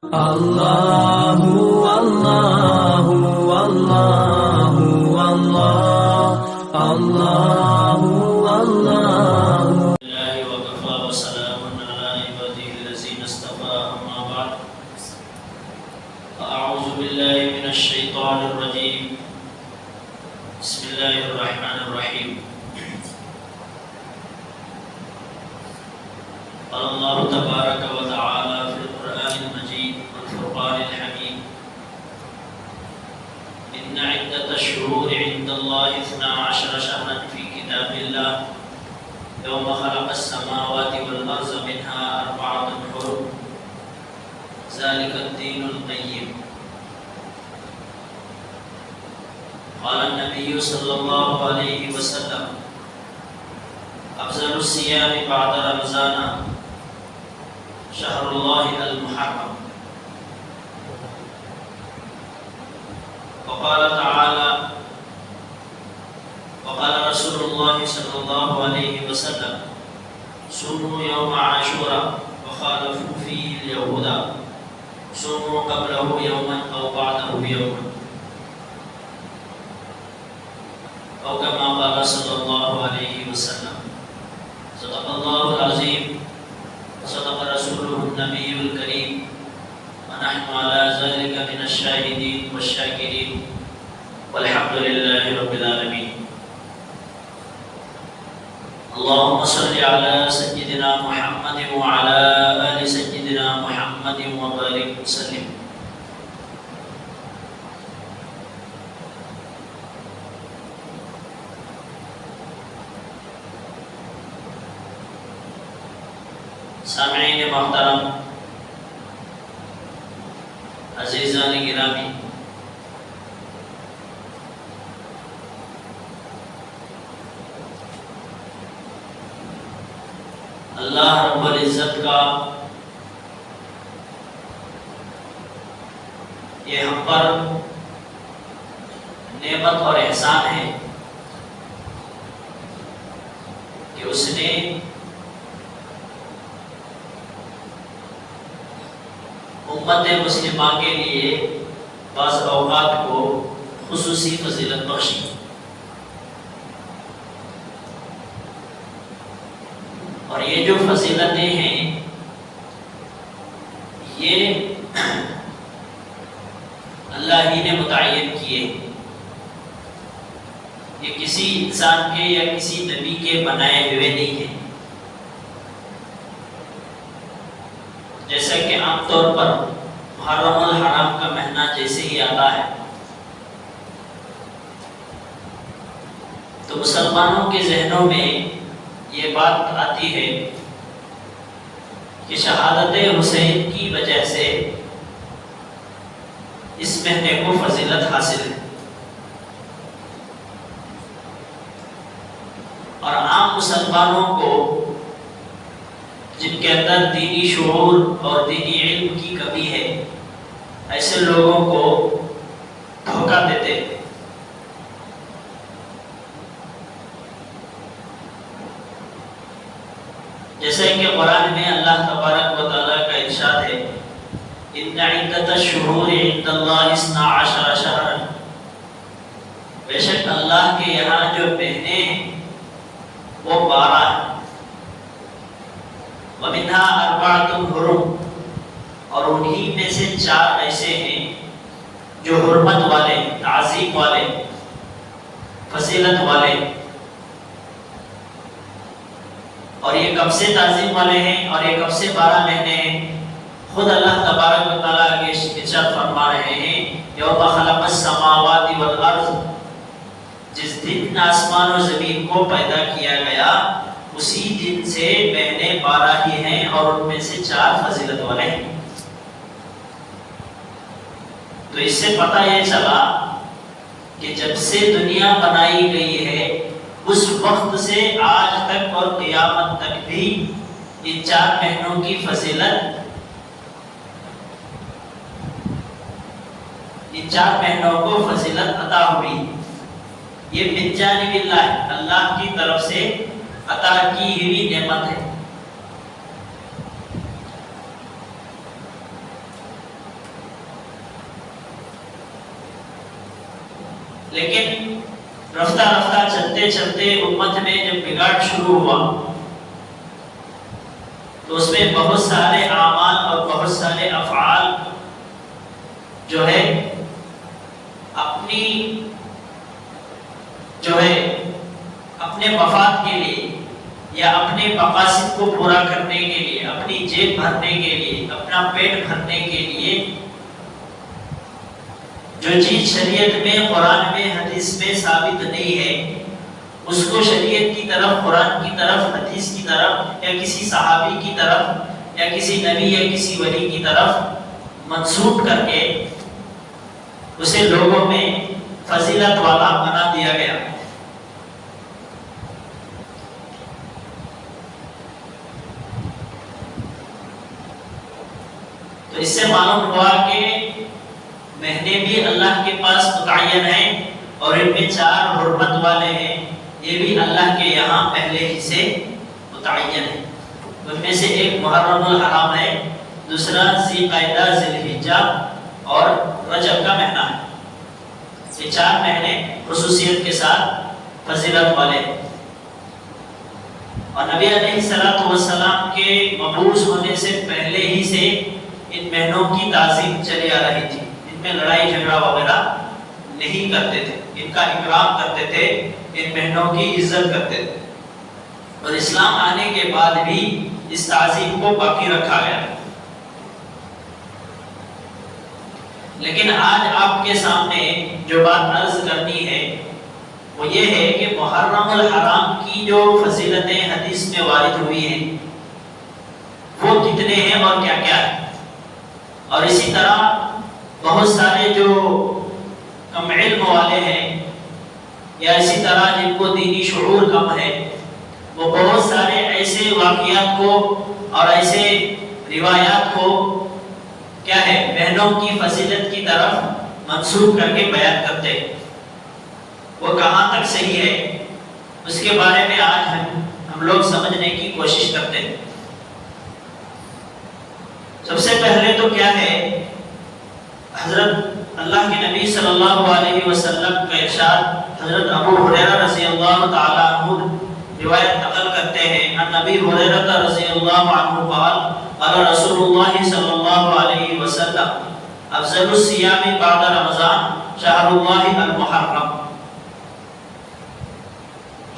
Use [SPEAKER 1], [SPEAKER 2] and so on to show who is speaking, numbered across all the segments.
[SPEAKER 1] اللہ اللہ اللہ اللہ اللہ اللہ
[SPEAKER 2] وكفى وسلام على عباده الذين اصطفى أما بعد أعوذ بالله من الشيطان الرجيم بسم الله الرحمن الرحيم قال الله تبارك وتعالى في القرآن المجيد والفرقان الحميد إن عدة الشهور عند الله 12 شهرا في كتاب الله يوم خلق السماوات والأرض منها 4 حرم ذلك الدين القيم قال النبي صلى الله عليه وسلم أفضل الصيام بعد رمضان شهر الله المحرم وقال تعالى وقال رسول الله صلى الله عليه وسلم صوموا يوم عاشوراء وخالفوا فيه اليهود صوموا قبله يوما أو بعده يوما أو كما قال صلى الله عليه وسلم صدق الله العظيم وصدق رسوله النبي الكريم ونحن على ذلك من الشاهدين والشاكرين والحمد لله رب العالمين اللهم صل على سيدنا محمد وعلى آل سيدنا محمد وبارك وسلم سامعین محترم، عزیزان گرامی، اللہ رب العزت کا یہ ہم پر نعمت اور احسان ہے کہ اس نے امت مسلمہ کے لیے بعض اوقات کو خصوصی فضیلت بخشی، اور یہ جو فضیلتیں ہیں یہ اللہ ہی نے متعین کیے، یہ کسی انسان کے یا کسی نبی کے بنائے ہوئے نہیں ہیں۔ جیسا کہ عام طور پر محرم الحرام کا مہینہ جیسے ہی آتا ہے تو مسلمانوں کے ذہنوں میں یہ بات آتی ہے کہ شہادت حسین کی وجہ سے اس مہینے کو فضیلت حاصل ہے، اور عام مسلمانوں کو جن کے اندر دینی شعور اور دینی علم کی کمی ہے، ایسے لوگوں کو دھوکہ دیتے ہیں۔ جیسے کہ قرآن میں اللہ تبارک و تعالیٰ کا ارشاد ہے ان عدت الشہور عند اللہ 12 شہرا، بے شک اللہ کے یہاں جو مہینے ہیں وہ 12 ہیں، وَمِنْهَا 4 حرم، اور انہی میں سے 4 ایسے ہیں جو حرمت والے، تعظیم والے، فضیلت والے، اور یہ کب سے تعظیم والے ہیں اور یہ کب سے 12 مہینے ہیں؟ خود اللہ تبارک و تعالیٰ کے ارشاد فرما رہے ہیں یوم خلق السماوات والارض، جس دن آسمان و زمین کو پیدا کیا گیا اسی دن سے مہینے 12 ہی ہیں، اور ان میں سے 4 فضیلت والے ہیں۔ تو اس سے پتہ یہ چلا کہ جب سے دنیا بنائی گئی ہے اس وقت سے آج تک اور قیامت تک بھی ان 4 مہینوں کی فضیلت، ان 4 مہینوں کو فضیلت عطا ہوئی۔ یہ من جانب اللہ، اللہ کی طرف سے عطا کی ہوئی نعمت ہے۔ لیکن رفتہ رفتہ چلتے چلتے امت میں جب بگاڑ شروع ہوا تو اس میں بہت سارے اعمال اور بہت سارے افعال جو ہے اپنے مفاد کے لیے یا اپنے مقاصد کو پورا کرنے کے لیے، اپنی جیب بھرنے کے لیے، اپنا پیٹ بھرنے کے لیے جو چیز شریعت میں، قرآن میں، حدیث میں ثابت نہیں ہے، اس کو شریعت کی طرف، قرآن کی طرف، حدیث کی طرف یا کسی صحابی کی طرف یا کسی نبی یا کسی ولی کی طرف منسوب کر کے اسے لوگوں میں فضیلت والا بنا دیا گیا۔ تو اس سے معلوم ہوا کہ مہینے بھی اللہ کے پاس متعین ہیں اور ان میں 4 حرمت والے ہیں، یہ بھی اللہ کے یہاں پہلے ہی سے متعین ہیں۔ ان میں سے ایک محرم الحرام ہے، دوسرا ذی قعدہ، ذی الحجہ اور رجب کا مہینہ ہے۔ یہ 4 مہینے خصوصیت کے ساتھ فضیلت والے ہیں، اور نبی علیہ السلام کے مبعوث ہونے سے پہلے ہی سے ان مہینوں کی تعظیم چلی آ رہی تھی۔ ان میں لڑائی جھگڑا وغیرہ نہیں کرتے تھے، ان کا اکرام کرتے تھے، ان مہینوں کی عزت کرتے تھے، اور اسلام آنے کے بعد بھی اس تعظیم کو باقی رکھا گیا۔ لیکن آج آپ کے سامنے جو بات عرض کرنی ہے وہ یہ ہے کہ محرم الحرام کی جو فضیلتیں حدیث میں وارد ہوئی ہیں وہ کتنے ہیں اور کیا کیا ہے، اور اسی طرح بہت سارے جو کم علم والے ہیں یا اسی طرح جن کو دینی شعور کم ہے وہ بہت سارے ایسے واقعات کو اور ایسے روایات کو کیا ہے بہنوں کی فضیلت کی طرف منسوب کر کے بیان کرتے ہیں۔ وہ کہاں تک صحیح ہے اس کے بارے میں آج ہم لوگ سمجھنے کی کوشش کرتے ہیں۔ سب سے پہلے تو کیا ہے، حضرت اللہ کے نبی صلی اللہ علیہ وسلم کا ارشاد حضرت ابو ہریرہ رضی اللہ تعالی عنہ روایت نقل کرتے ہیں، ان نبی ہریرہ رضی اللہ عنہ قال قال رسول اللہ صلی اللہ علیہ وسلم افضل الصیام بعد رمضان شہر اللہ المحرم۔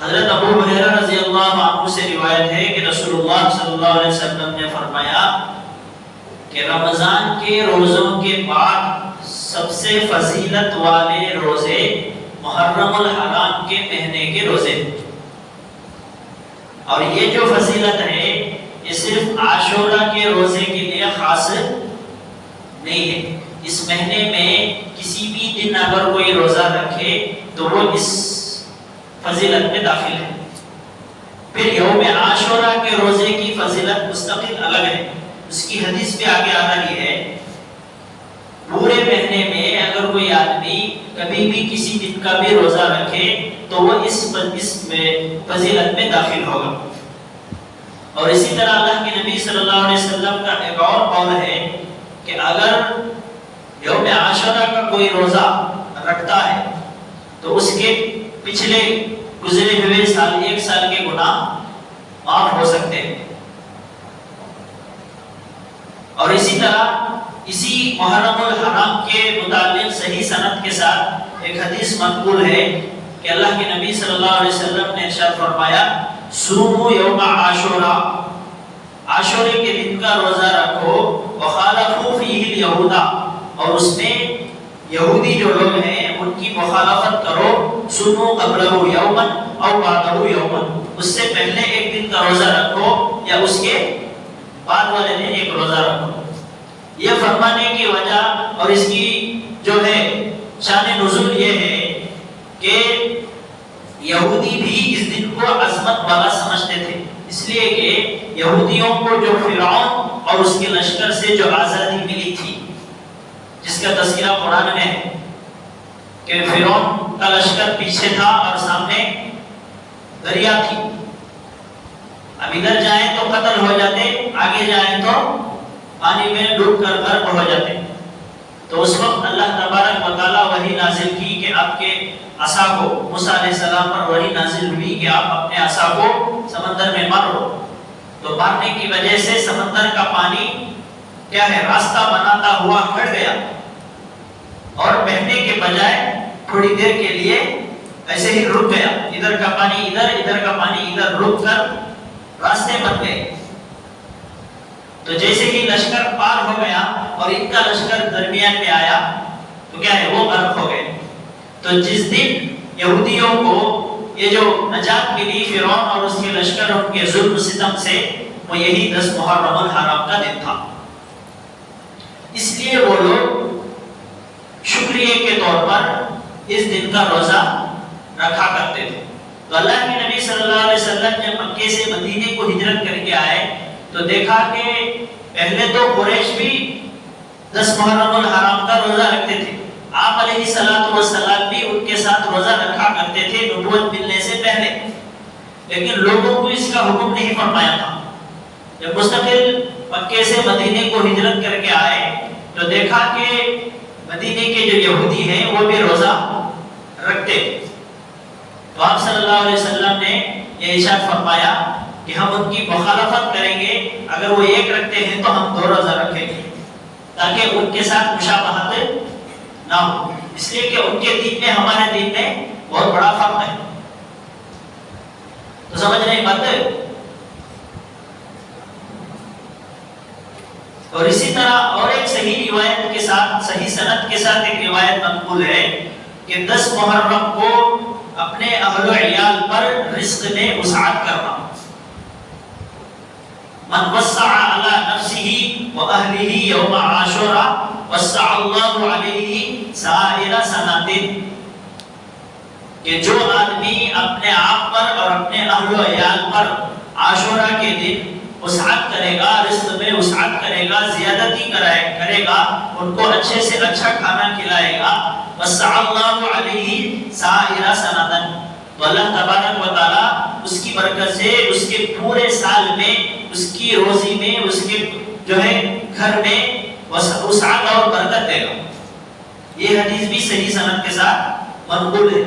[SPEAKER 2] حضرت ابو ہریرہ رضی اللہ عنہ سے روایت ہے کہ رسول اللہ صلی اللہ علیہ وسلم نے فرمایا کہ رمضان کے روزوں کے بعد سب سے فضیلت والے روزے محرم الحرام کے مہینے کے روزے، اور یہ جو فضیلت ہے یہ صرف عاشورہ کے روزے کے لیے خاص نہیں ہے۔ اس مہینے میں کسی بھی دن اگر کوئی روزہ رکھے تو وہ اس فضیلت میں داخل ہے۔ پھر یوم عاشورہ کے روزے کی فضیلت مستقل الگ ہے، اس کی حدیث پہ آگے آ رہی ہے۔ پورے مہینے میں اگر کوئی آدمی کبھی بھی کسی دن کا بھی روزہ رکھے تو وہ اس فضیلت میں داخل ہوگا۔ اور اسی طرح اللہ کے نبی صلی اللہ علیہ وسلم کا ایک اور قول ہے کہ اگر یوم عاشورہ کا کوئی روزہ رکھتا ہے تو اس کے پچھلے گزرے ہوئے سال، 1 سال کے گناہ معاف ہو سکتے ہیں۔ اور اسی طرح اسی محرم الحرام کے متعلق صحیح سند کے ساتھ ایک حدیث منقول ہے کہ اللہ کے نبی صلی اللہ علیہ وسلم نے ارشاد فرمایا صوموا یوم عاشورہ، عاشورے کے دن کا روزہ رکھو، وخالفوا فیہ الیہود، اور اس میں یہودی جو لوگ ہیں ان کی مخالفت کرو، صوموا قبلہ یوما او بعدہ یوما، اس سے پہلے ایک دن کا روزہ رکھو یا اس کے بعد والے دن ایک روزہ رکھو۔ یہ فرمانے کی وجہ اور اس کی جو ہے شان نزول یہ ہے کہ یہودی بھی اس دن کو عظمت والا سمجھتے تھے، اس لیے کہ یہودیوں کو جو فرعون اور اس کے لشکر سے جو آزادی ملی تھی، جس کا تذکرہ قرآن میں ہے کہ فرعون کا لشکر پیچھے تھا اور سامنے دریا تھی، اب ادھر جائیں تو قتل ہو جاتے، آگے جائیں تو پانی میں ڈوب کر غرق ہو جاتے۔ تو اس وقت اللہ تبارک و تعالیٰ وحی نازل کی کہ آپ کے عصا کو، موسیٰ علیہ السلام پر وحی نازل ہوئی کہ آپ اپنے عصا کو سمندر میں مارو، تو مارنے کی وجہ سے سمندر کا پانی کیا ہے، راستہ بناتا ہوا ہٹ گیا اور بہنے کے بجائے تھوڑی دیر کے لیے ایسے ہی رک گیا، ادھر کا پانی ادھر، ادھر کا پانی ادھر، رک کر راستے بن گئے۔ تو جیسے ہی لشکر پار ہو گیا اور ان کا لشکر درمیان میں آیا تو کیا ہے، وہ غرق ہو گئے۔ تو جس دن یہودیوں کو یہ جو نجات ملی فرعون اور اس کے لشکر ان کے ظلم ستم سے، وہ یہی 10 محرم الحرام کا دن تھا۔ اس لیے وہ لوگ شکریہ کے طور پر اس دن کا روزہ رکھا کرتے تھے۔ تو اللہ کے نبی صلی اللہ علیہ وسلم جب مکے سے مدینے کو ہجرت کر کے آئے تو دیکھا کہ پہلے تو قریش بھی 10 محرم الحرام کا روزہ رکھتے تھے، آپ علیہ الصلوۃ والسلام بھی ان کے ساتھ روزہ رکھا کرتے تھے نبوت ملنے سے پہلے، لیکن لوگوں کو اس کا حکم نہیں فرمایا تھا۔ جب مستقل مکے سے مدینے کو ہجرت کر کے آئے تو دیکھا کہ مدینے کے جو یہودی ہیں وہ بھی روزہ رکھتے، تو آپ صلی اللہ علیہ وسلم نے یہ ارشاد فرمایا کہ ہم ان کی مخالفت کریں گے، اگر وہ ایک رکھتے ہیں تو ہم 2 روزہ رکھیں گے تاکہ ان کے ساتھ مشابہت نہ ہو، اس لیے کہ ان کے دین میں ہمارے دین میں بہت بڑا فرق ہے۔ تو سمجھ رہے بات ہے؟ اور اسی طرح اور ایک صحیح روایت کے ساتھ، صحیح سند کے ساتھ ایک روایت منقول ہے کہ 10 محرم کو اپنے اہل و عیال پر رزق میں وسعت کرنا، من وسع علی نفسه واهله یوم عاشوراء وسع اللہ علیہ سائر سنۃ، کہ جو آدمی اپنے آپ پر اور اپنے اہل و عیال پر عاشوراء کے دن وسعت کرے گا، رزق میں وسعت کرے گا، زیادتی کرے گا، ان کو اچھے سے اچھا کھانا کھلائے گا، وسع اللہ علیہ سائر سنۃ، تو اللہ تبارک و تعالی اس کی برکت سے اس کے پورے سال میں، اس کی روزی میں، اس کے جو ہے گھر میں وسعت اور برکت دے گا۔ یہ حدیث بھی صحیح سند کے ساتھ منقول ہے۔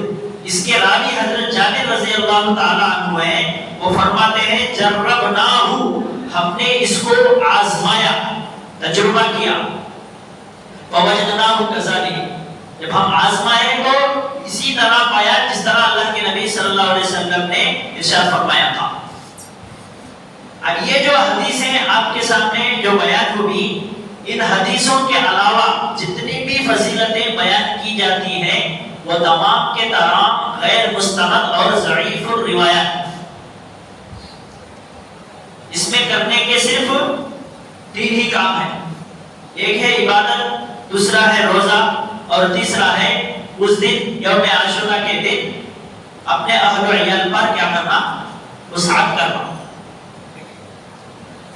[SPEAKER 2] اس کے راوی حضرت جابر رضی اللہ تعالی عنہ ہیں، وہ فرماتے ہیں جربناہ، ہم نے اس کو آزمایا، تجربہ کیا، فوجدناہ کذالک، جب ہم آزمائے تو اسی طرح پایا جس طرح اللہ کے نبی صلی اللہ علیہ وسلم نے ارشاد فرمایا تھا۔ اب یہ جو حدیثیں آپ کے سامنے جو بیان ہوئی، ان حدیثوں کے علاوہ جتنی بھی فضیلتیں بیان کی جاتی ہیں وہ تمام کے تمام غیر مستند اور ضعیف الروایات، اس میں کرنے کے صرف 3 ہی کام ہیں، ایک ہے عبادت، دوسرا ہے روزہ، اور تیسرا ہے اس دن یوم عاشوراء کے دن اپنے اہل و عیال پر کیا کرنا، وسعت کرنا۔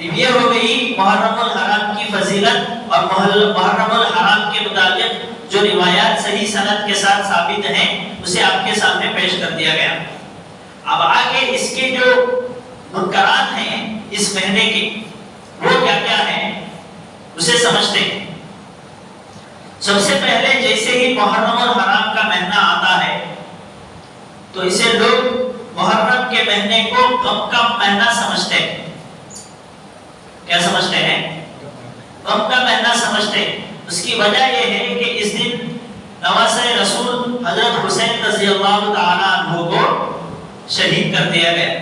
[SPEAKER 2] یہ ہو گئی محرم الحرام کی فضیلت، اور محرم الحرام کے متعلق جو روایات صحیح سند کے ساتھ ثابت ہیں اسے آپ کے سامنے پیش کر دیا گیا۔ اب آگے اس کے جو منکرات ہیں اس مہینے کے، وہ کیا کیا ہیں اسے سمجھتے ہیں۔ سب سے پہلے جیسے ہی محرم الحرام کا مہینہ آتا ہے تو اسے لوگ محرم کے مہینے کو غم کا مہینہ سمجھتے ہیں۔ کیا سمجھتے ہیں؟ غم کا مہینہ سمجھتے ہیں۔ اس کی وجہ یہ ہے کہ اس دن نواسۂ رسول حضرت حسین رضی اللہ تعالی عنہ کو شہید کر دیا گیا۔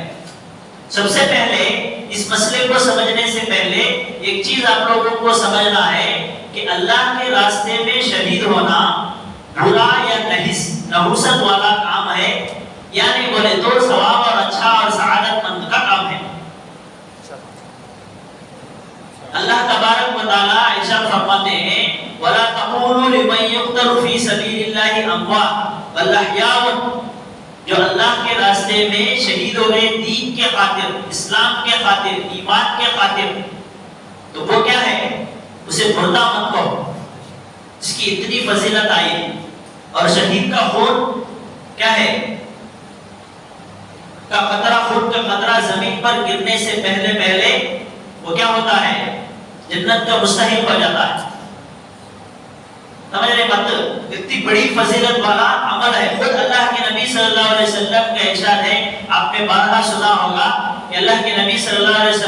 [SPEAKER 2] سب سے پہلے اس مسئلے کو سمجھنے سے پہلے ایک چیز آپ لوگوں کو سمجھنا ہے کہ اللہ کے راستے میں شہید ہونا برا یا نحوست والا کام ہے، یعنی بولے تو ثواب اور اچھا اور سعادت مند کا کام ہے۔ اللہ تبارک و تعالی ارشاد فرماتے ہیں وَلَا تَقُولُوا لِمَن يُقْتَلُ فِي سَبِيلِ اللَّهِ أَمْوَاتٌ بَلْ أَحْيَاءٌ، جو اللہ کے راستے میں شہید ہو گئے دین کے خاطر، اسلام کے خاطر، ایمان کے خاطر، تو وہ کیا ہے، اسے مردہ مت کہو، اس کی اتنی فضیلت آئی۔ اور شہید کا خون کیا ہے، کا قطرہ، خون کا قطرہ زمین پر گرنے سے پہلے وہ کیا ہوتا ہے، جنت کا مستحق ہو جاتا ہے۔ سمجھ رہے بات؟ اتنی بڑی فضیلت والا عمل ہے. خود اللہ کے نبی صلی اللہ علیہ وسلم کا ارشاد ہے، آپ نے بارہا سنا ہوگا کہ اللہ کے نبی صلی اللہ علیہ وسلم